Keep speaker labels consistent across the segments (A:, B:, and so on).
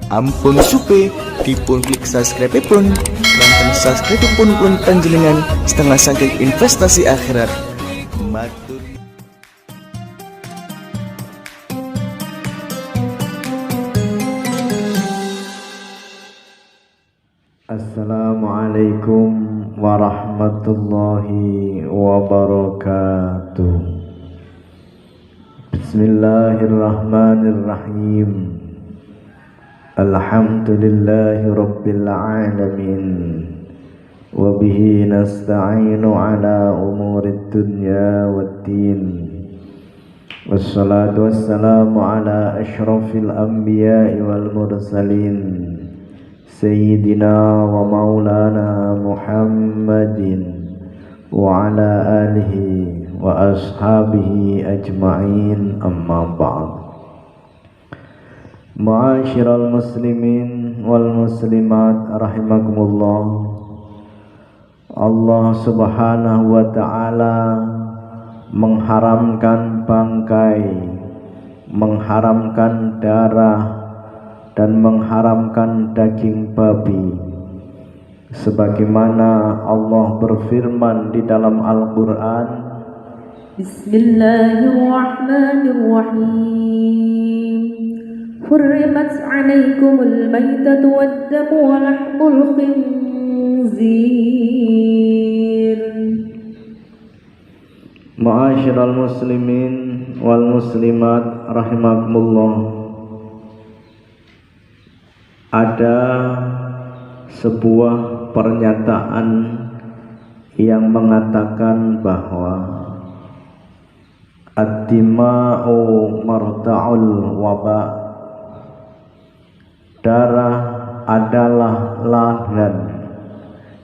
A: Ampun supe dipun klik subscribe pun lantan subscribe pun panjenengan setengah saking investasi akhirat matur.
B: Assalamualaikum warahmatullahi wabarakatuh. Bismillahirrahmanirrahim. Alhamdulillahi rabbil alamin. Wabihi nasta'inu ala umurid dunya waddin. Wassalatu wassalamu ala ashrafil anbiya'i wal mursalin, Sayyidina wa maulana Muhammadin wa ala alihi wa ashabihi ajma'in, amma ba'd. Ma'asyiral muslimin wal muslimat rahimakumullah. Allah subhanahu wa ta'ala mengharamkan bangkai, mengharamkan darah, dan mengharamkan daging babi, sebagaimana Allah berfirman di dalam Al-Quran, Bismillahirrahmanirrahim. Hurrimat 'alaikumul maitatu wad-damu wa lahmul khinzir. Ma'asyiral muslimin wal muslimat rahimakumullah. Ada sebuah pernyataan yang mengatakan bahwa ad-dima'u marda'ul waba, darah adalah lahan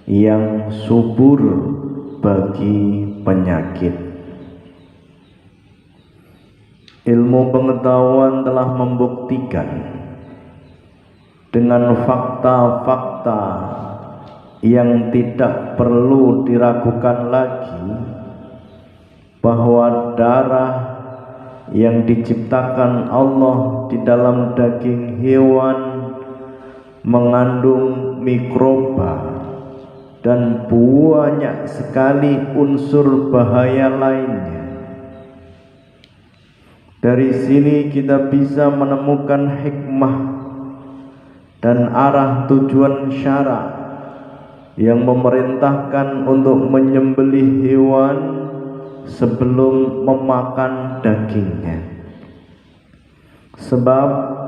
B: yang subur bagi penyakit. Ilmu pengetahuan telah membuktikan dengan fakta-fakta yang tidak perlu diragukan lagi bahwa darah yang diciptakan Allah di dalam daging hewan mengandung mikroba dan banyak sekali unsur bahaya lainnya. Dari sini kita bisa menemukan hikmah dan arah tujuan syara yang memerintahkan untuk menyembelih hewan sebelum memakan dagingnya. Sebab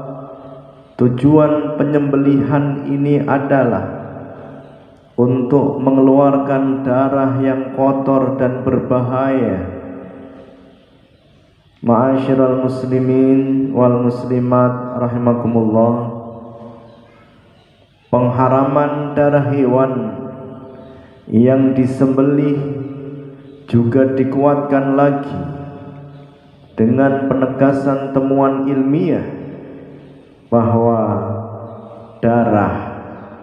B: tujuan penyembelihan ini adalah untuk mengeluarkan darah yang kotor dan berbahaya. Ma'asyiral muslimin wal muslimat rahimakumullah. Pengharaman darah hewan yang disembelih juga dikuatkan lagi dengan penegasan temuan ilmiah bahwa darah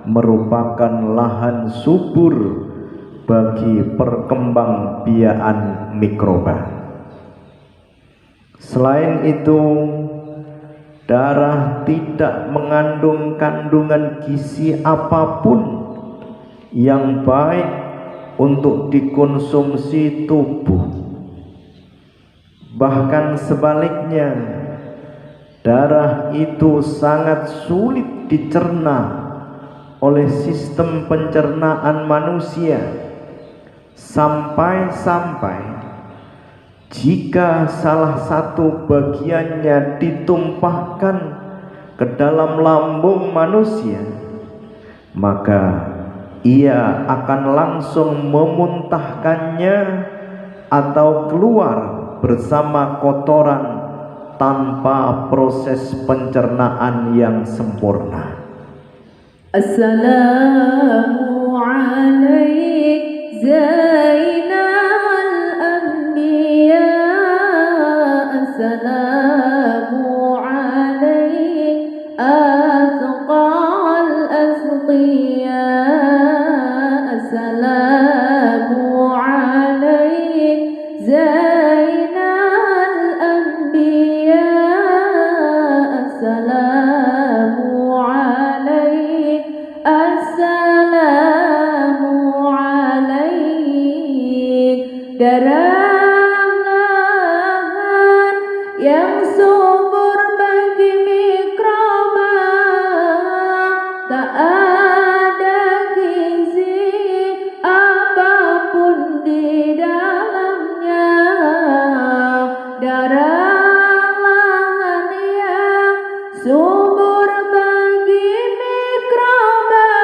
B: merupakan lahan subur bagi perkembangbiakan mikroba. Selain itu, darah tidak mengandung kandungan gizi apapun yang baik untuk dikonsumsi tubuh. Bahkan sebaliknya, darah itu sangat sulit dicerna oleh sistem pencernaan manusia, sampai-sampai jika salah satu bagiannya ditumpahkan ke dalam lambung manusia, maka ia akan langsung memuntahkannya atau keluar bersama kotoran tanpa proses pencernaan yang sempurna. Assalamu alaik Zainal Anbiya. Assalamu alaik Athqal Asqiya. Assalamu alaik Zainal Anbiya. Assalamu alaik
C: darah lengan yang subur bagi mikroba,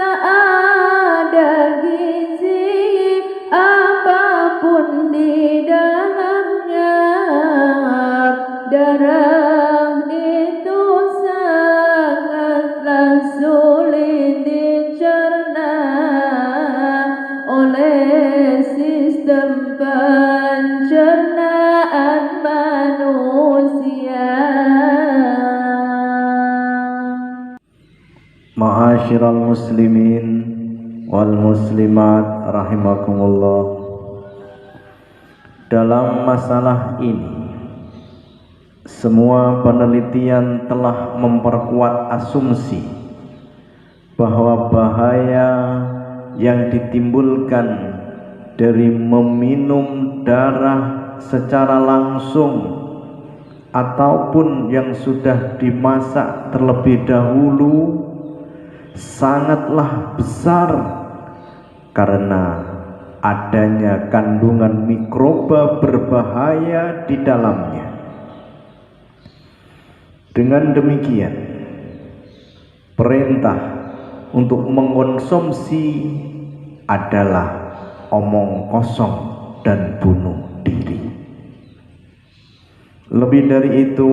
C: tak ada gizi apapun di dalamnya. Darah itu sangatlah sulit dicerna oleh sistem pencernaan manusia.
B: Ma'asyiral muslimin wal muslimat rahimakumullah. Dalam masalah ini, semua penelitian telah memperkuat asumsi bahwa bahaya yang ditimbulkan dari meminum darah secara langsung ataupun yang sudah dimasak terlebih dahulu sangatlah besar karena adanya kandungan mikroba berbahaya di dalamnya. Dengan demikian, perintah untuk mengkonsumsi adalah omong kosong dan bunuh diri. Lebih dari itu,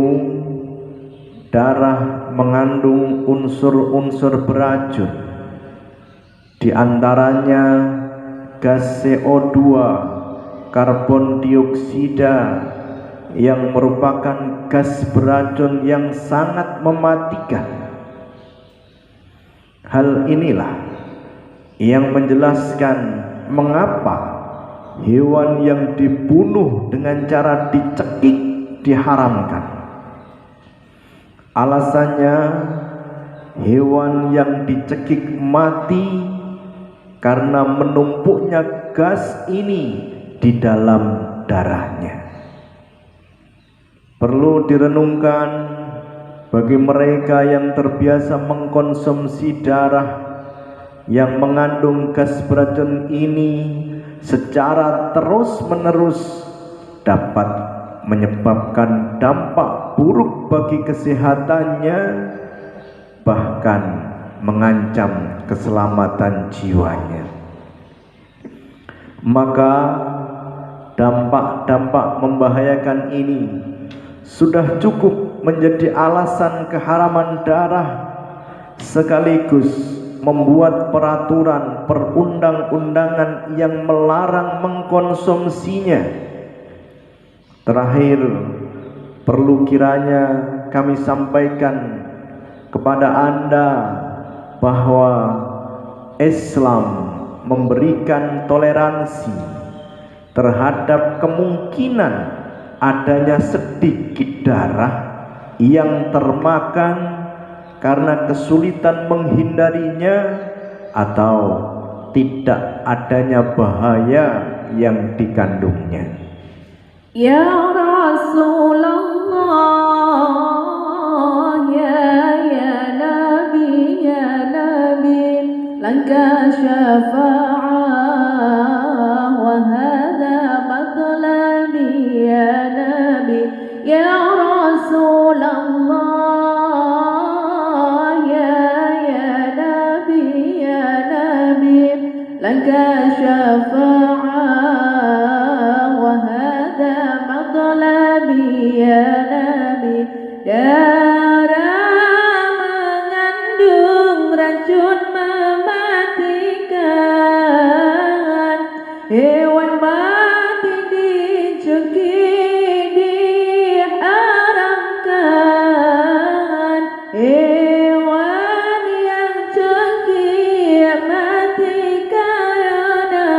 B: darah mengandung unsur-unsur beracun, di antaranya gas CO2, karbon dioksida yang merupakan gas beracun yang sangat mematikan. Hal inilah yang menjelaskan mengapa hewan yang dibunuh dengan cara dicekik diharamkan. Alasannya, hewan yang dicekik mati karena menumpuknya gas ini di dalam darahnya. Perlu direnungkan bagi mereka yang terbiasa mengkonsumsi darah yang mengandung gas beracun ini secara terus-menerus dapat menyebabkan dampak buruk bagi kesehatannya, bahkan mengancam keselamatan jiwanya. Maka dampak-dampak membahayakan ini sudah cukup menjadi alasan keharaman darah, sekaligus membuat peraturan perundang-undangan yang melarang mengkonsumsinya. Terakhir, perlu kiranya kami sampaikan kepada Anda bahwa Islam memberikan toleransi terhadap kemungkinan adanya sedikit darah yang termakan karena kesulitan menghindarinya atau tidak adanya bahaya yang dikandungnya.
C: Ya Rasulullah, ya Nabi, laka syafa'ah wa hadha matlabi ya Nabi. Ya Rasulullah, ya Nabi, laka syafa'ah wa hadha matlabi ya Nabi. Darah mengandung racun mematikan, hewan mati dicekik diharamkan. Hewan yang cekik mati karena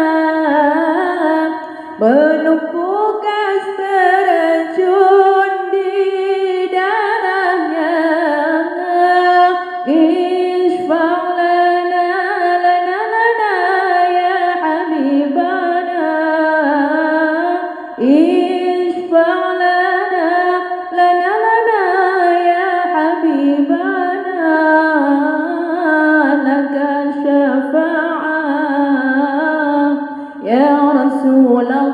C: menumpuk gas beracun di darahnya. Ishfa' lana ya habibana, ishfa' lana ya habibana, laka syafa'ah ya Rasulullah.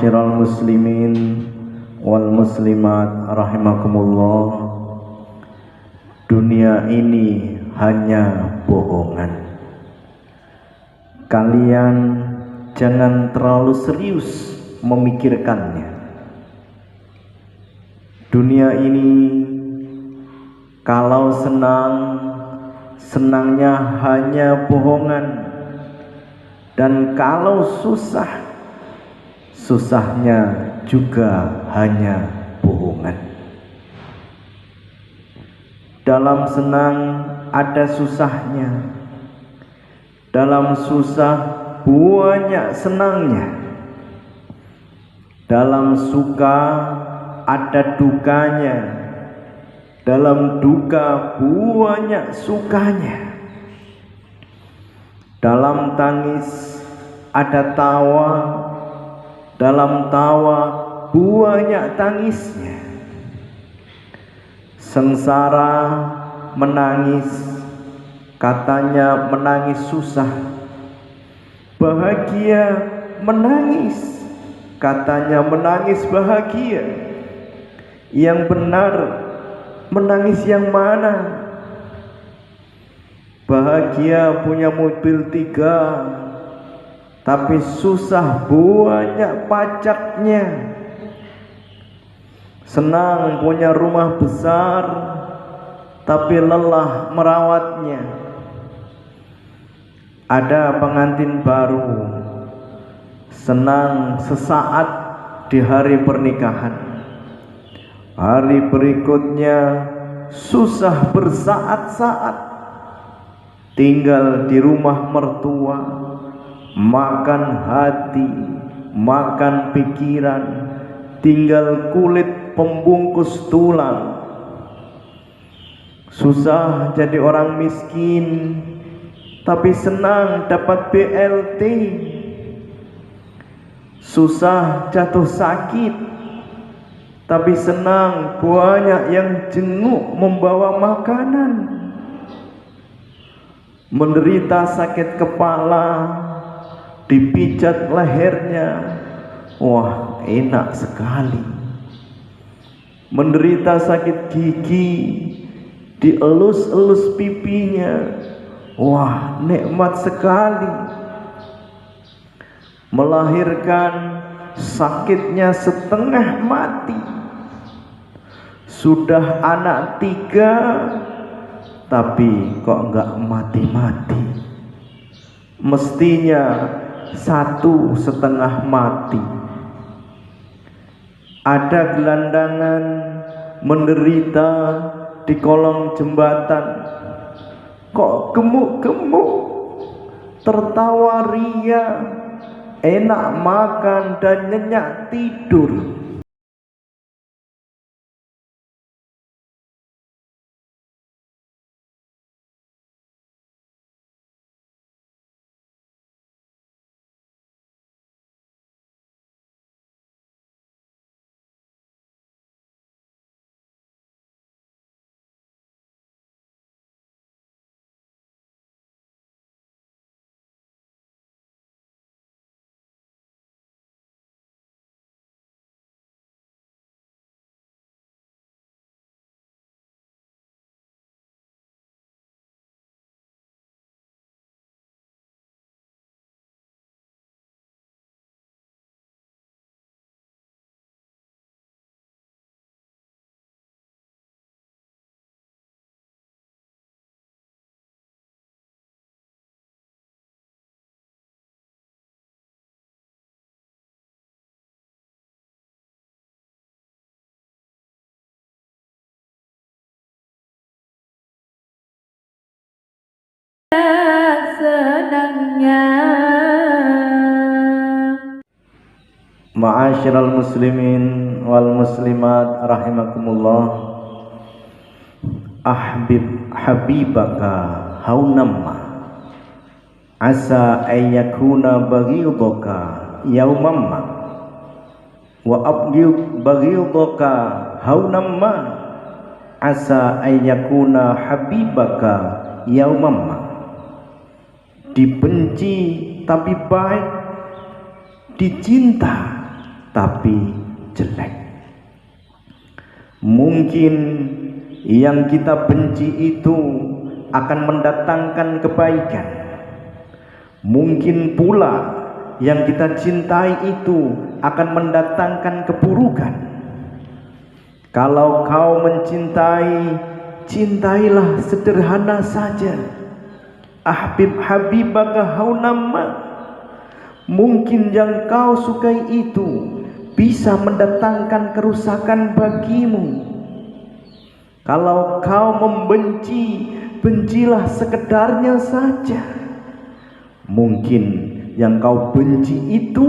B: Ma'asyiral muslimin wal muslimat rahimakumullah. Dunia ini hanya bohongan. Kalian jangan terlalu serius memikirkannya. Dunia ini kalau senang, senangnya hanya bohongan, dan kalau susah, susahnya juga hanya bohongan. Dalam senang ada susahnya, dalam susah banyak senangnya, dalam suka ada dukanya, dalam duka banyak sukanya, dalam tangis ada tawa, dalam tawa banyak tangisnya. Sengsara menangis, katanya menangis susah. Bahagia menangis, katanya menangis bahagia. Yang benar menangis yang mana? Bahagia punya mobil 3, tapi susah banyak pajaknya. Senang punya rumah besar, tapi lelah merawatnya. Ada pengantin baru, senang sesaat di hari pernikahan. Hari berikutnya susah bersaat-saat, tinggal di rumah mertua, makan hati, makan pikiran, tinggal kulit pembungkus tulang. Susah jadi orang miskin, tapi senang dapat BLT. Susah jatuh sakit, tapi senang banyak yang jenguk membawa makanan. Menderita sakit kepala, dipijat lehernya, wah enak sekali. Menderita sakit gigi, dielus-elus pipinya, wah nikmat sekali. Melahirkan sakitnya setengah mati. Sudah anak 3, tapi kok enggak mati-mati. Mestinya 1,5 mati. Ada gelandangan menderita di kolong jembatan, kok gemuk-gemuk, tertawa ria, enak makan dan nyenyak tidur.
C: senangnya.
B: Ma'asyiral muslimin wal muslimat rahimakumullah. Habibaka haunamma asa ayyakuna baghidaka yaumamma wa abghid baghidaka haunamma asa ayyakuna habibaka yaumamma. Dibenci tapi baik, dicinta tapi jelek. Mungkin yang kita benci itu akan mendatangkan kebaikan. Mungkin pula yang kita cintai itu akan mendatangkan keburukan. Kalau kau mencintai, cintailah sederhana saja. Ahbib habibaka haunamma. Mungkin yang kau sukai itu bisa mendatangkan kerusakan bagimu. Kalau kau membenci, bencilah sekedarnya saja. Mungkin yang kau benci itu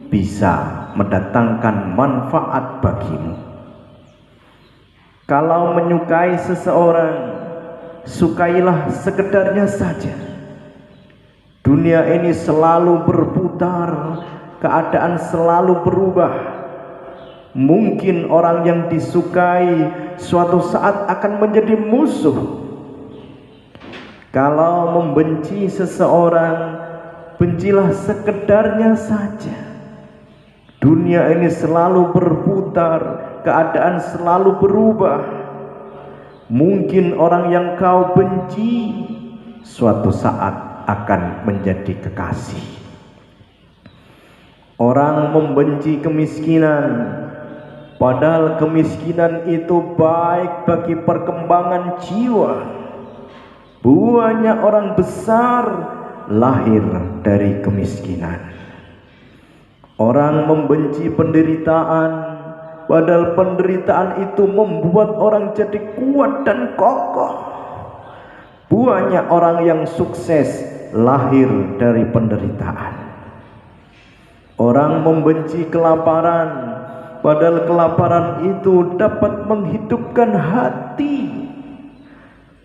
B: bisa mendatangkan manfaat bagimu. Kalau menyukai seseorang, sukailah sekedarnya saja. Dunia ini selalu berputar, keadaan selalu berubah. Mungkin orang yang disukai suatu saat akan menjadi musuh. Kalau membenci seseorang, bencilah sekedarnya saja. Dunia ini selalu berputar, keadaan selalu berubah. Mungkin orang yang kau benci suatu saat akan menjadi kekasih. Orang membenci kemiskinan, padahal kemiskinan itu baik bagi perkembangan jiwa. Banyak orang besar lahir dari kemiskinan. Orang membenci penderitaan, padahal penderitaan itu membuat orang jadi kuat dan kokoh. Banyak orang yang sukses lahir dari penderitaan. Orang membenci kelaparan, padahal kelaparan itu dapat menghidupkan hati.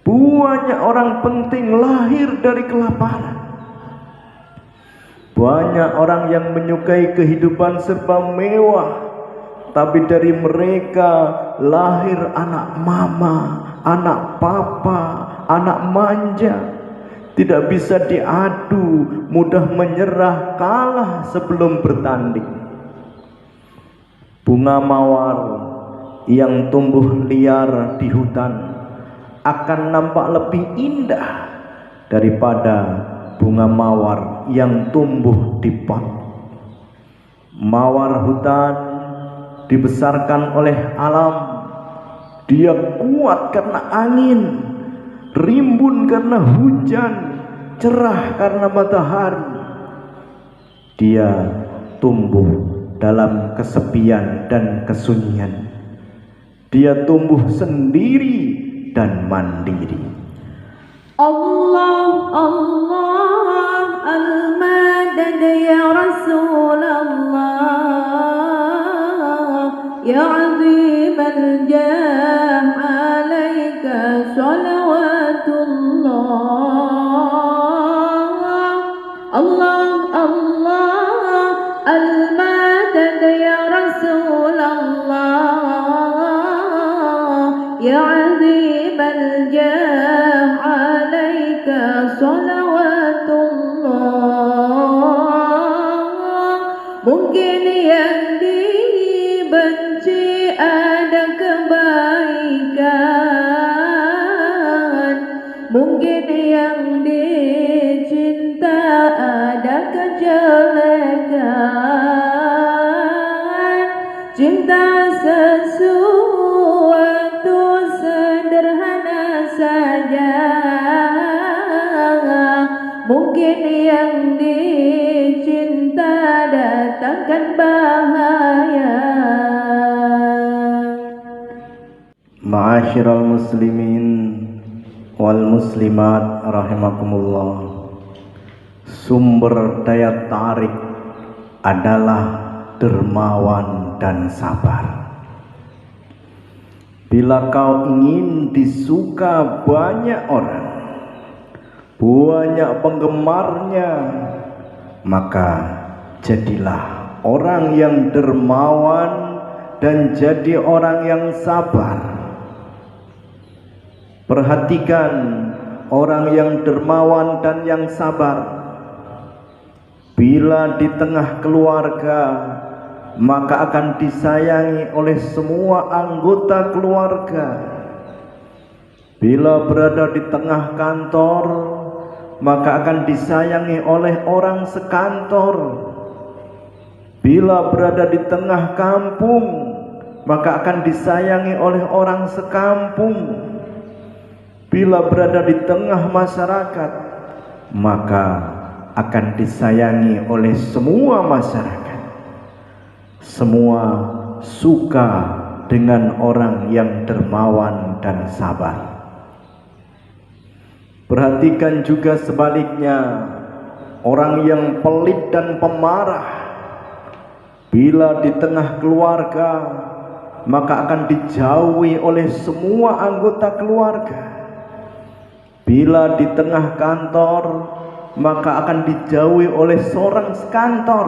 B: Banyak orang penting lahir dari kelaparan. Banyak orang yang menyukai kehidupan serba mewah, tapi dari mereka lahir anak mama, anak papa, anak manja. Tidak bisa diadu, mudah menyerah, kalah sebelum bertanding. Bunga mawar yang tumbuh liar di hutan akan nampak lebih indah daripada bunga mawar yang tumbuh di pot. Mawar hutan dibesarkan oleh alam. Dia kuat karena angin, rimbun karena hujan, cerah karena matahari. Dia tumbuh dalam kesepian dan kesunyian. Dia tumbuh sendiri dan mandiri.
C: Allah Allah al-madad ya Rasulullah ya azim al-jah alaika salawatullah. Allah Allah al-madad ya Rasulullah ya azim al-jah alaika salawatullah. Mungkin yang dibenci ada kebaikan, mungkin yang dicinta ada kejelekan. Cinta sesuatu sederhana saja, mungkin yang dicinta datangkan bahaya.
B: Ma'asyiral muslimin wal muslimat rahimakumullah. Sumber daya tarik adalah dermawan dan sabar. Bila kau ingin disuka banyak orang, banyak penggemarnya, maka jadilah orang yang dermawan dan jadi orang yang sabar. Perhatikan orang yang dermawan dan yang sabar. Bila di tengah keluarga maka akan disayangi oleh semua anggota keluarga. Bila berada di tengah kantor, maka akan disayangi oleh orang sekantor. Bila berada di tengah kampung, maka akan disayangi oleh orang sekampung. Bila berada di tengah masyarakat, maka akan disayangi oleh semua masyarakat. Semua suka dengan orang yang dermawan dan sabar. Perhatikan juga sebaliknya, orang yang pelit dan pemarah, bila di tengah keluarga, maka akan dijauhi oleh semua anggota keluarga. Bila di tengah kantor, maka akan dijauhi oleh seorang sekantor.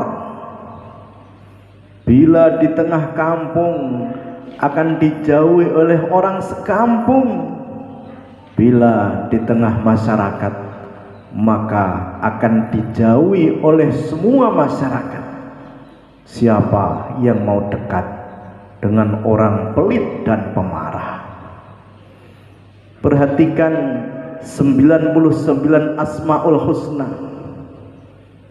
B: Bila di tengah kampung, akan dijauhi oleh orang sekampung. Bila di tengah masyarakat, maka akan dijauhi oleh semua masyarakat. Siapa yang mau dekat dengan orang pelit dan pemarah? Perhatikan 99 Asmaul Husna,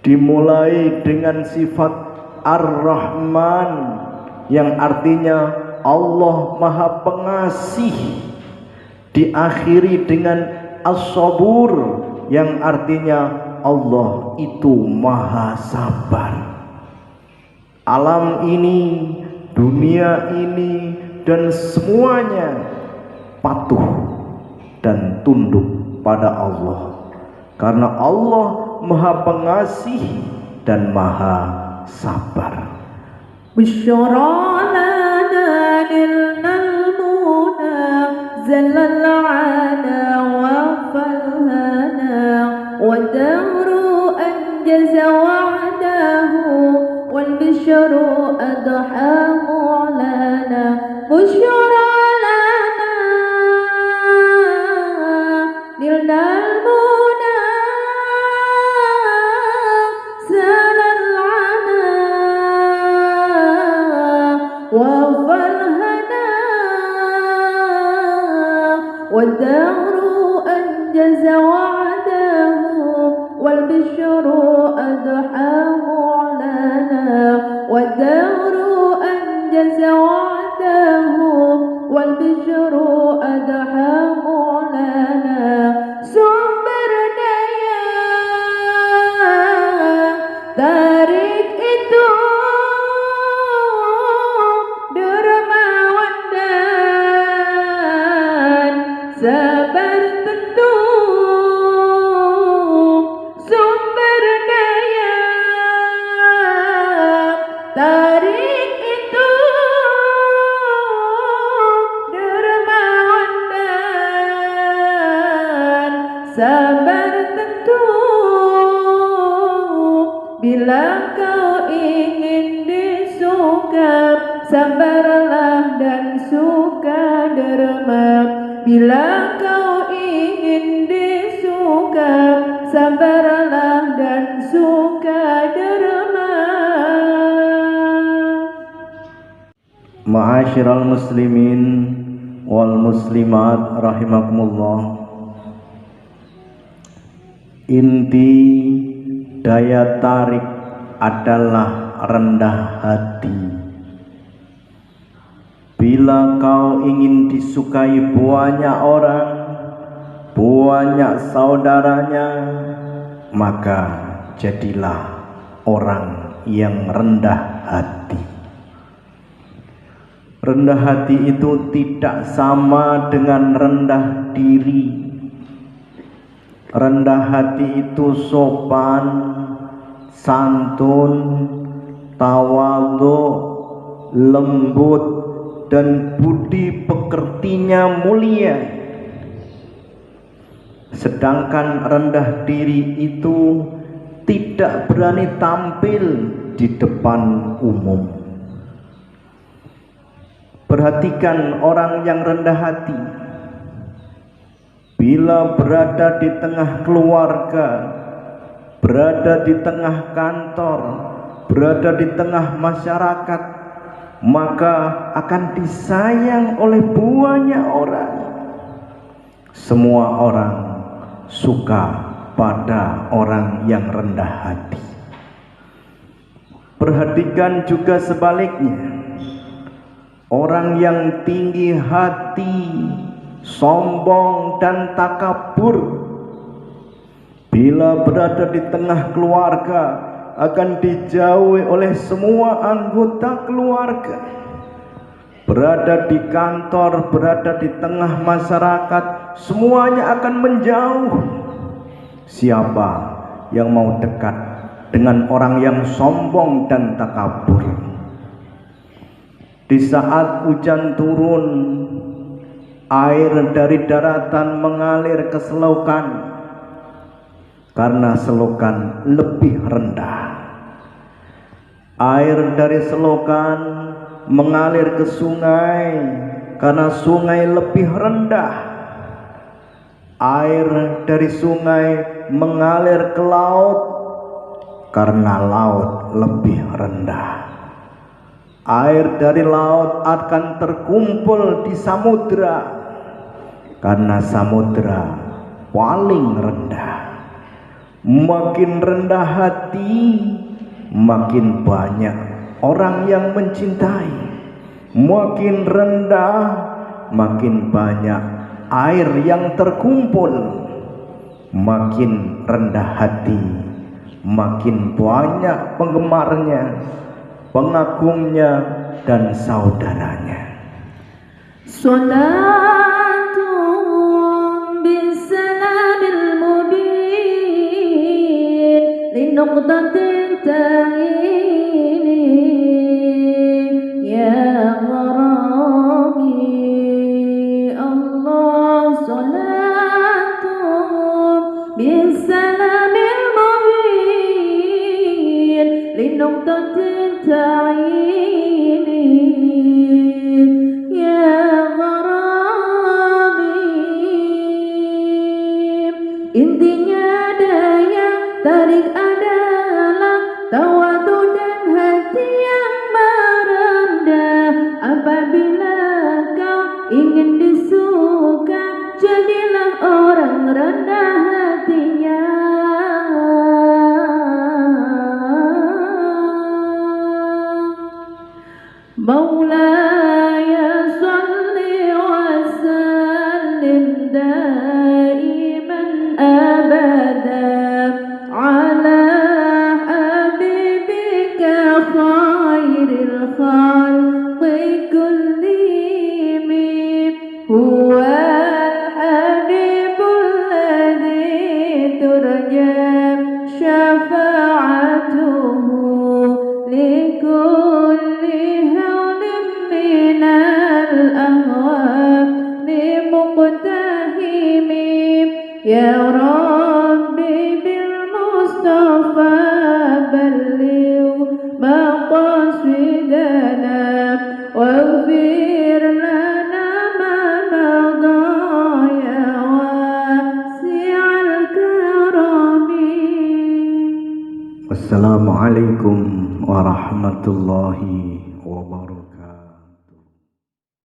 B: dimulai dengan sifat Ar-Rahman yang artinya Allah Maha Pengasih, diakhiri dengan As-Sabur yang artinya Allah itu Maha Sabar. Alam ini, dunia ini, dan semuanya patuh dan tunduk pada Allah, karena Allah Maha Pengasih dan Maha Sabar.
C: زلل عنا وفلهنا والدهر أنجز وعده والبشر أضحى معلنا بشرى لنا نلنا المنى زلل عنا وفلهنا والدهر أنجز وعده والبشر أضحى معلنا والدهر أنجز وعده والبشر أضحى معلنا sumbernya tarik itu dermawan dan sabar tentu, sumber daya tarik itu dermawan dan sabar tentu. Bila kau ingin disuka, sabarlah dan suka derma. Bila kau ingin disuka, sabarlah dan suka derma.
B: Ma'asyiral muslimin wal muslimat rahimakumullah. Inti daya tarik adalah rendah hati. Bila kau ingin disukai banyak orang, banyak saudaranya, maka jadilah orang yang rendah hati. Rendah hati itu tidak sama dengan rendah diri. Rendah hati itu sopan, santun, tawadhu, lembut, dan budi pekertinya mulia. Sedangkan rendah diri itu tidak berani tampil di depan umum. Perhatikan orang yang rendah hati, bila berada di tengah keluarga, berada di tengah kantor, berada di tengah masyarakat, maka akan disayang oleh banyak orang. Semua orang suka pada orang yang rendah hati. Perhatikan juga sebaliknya, orang yang tinggi hati, sombong dan takabur, bila berada di tengah keluarga akan dijauhi oleh semua anggota keluarga. Berada di kantor, berada di tengah masyarakat, semuanya akan menjauh. Siapa yang mau dekat dengan orang yang sombong dan takabur? Di saat hujan turun, air dari daratan mengalir ke selokan, karena selokan lebih rendah. Air dari selokan mengalir ke sungai, karena sungai lebih rendah. Air dari sungai mengalir ke laut, karena laut lebih rendah. Air dari laut akan terkumpul di samudra, karena samudra paling rendah. Makin rendah hati, makin banyak orang yang mencintai. Makin rendah, makin banyak air yang terkumpul. Makin rendah hati, makin banyak penggemarnya, pengagumnya dan saudaranya.
C: Salatun bisalamil mubin linuqtatin ta'ini ya gharami Allah. Salatun bisalamil mubin linuqtatin ta'ini ya gharami. Intinya daya tarik adalah tawadu dan hati yang merendah. Apabila kau ingin disuka, jadilah orang rendah hatinya. Maulaya salli wa sallim daiman abada ala habibika khairil khalqi kullihim. Huwa al-habibul ladzi turja syafa'atuhu likulli hawlin minal ahwal limuqtahimi. Ya Rabbi bil Mustafa balligh maqasidana waghfir lana ma madha ya wasi'al karami.
B: Wassalamualaikum warahmatullahi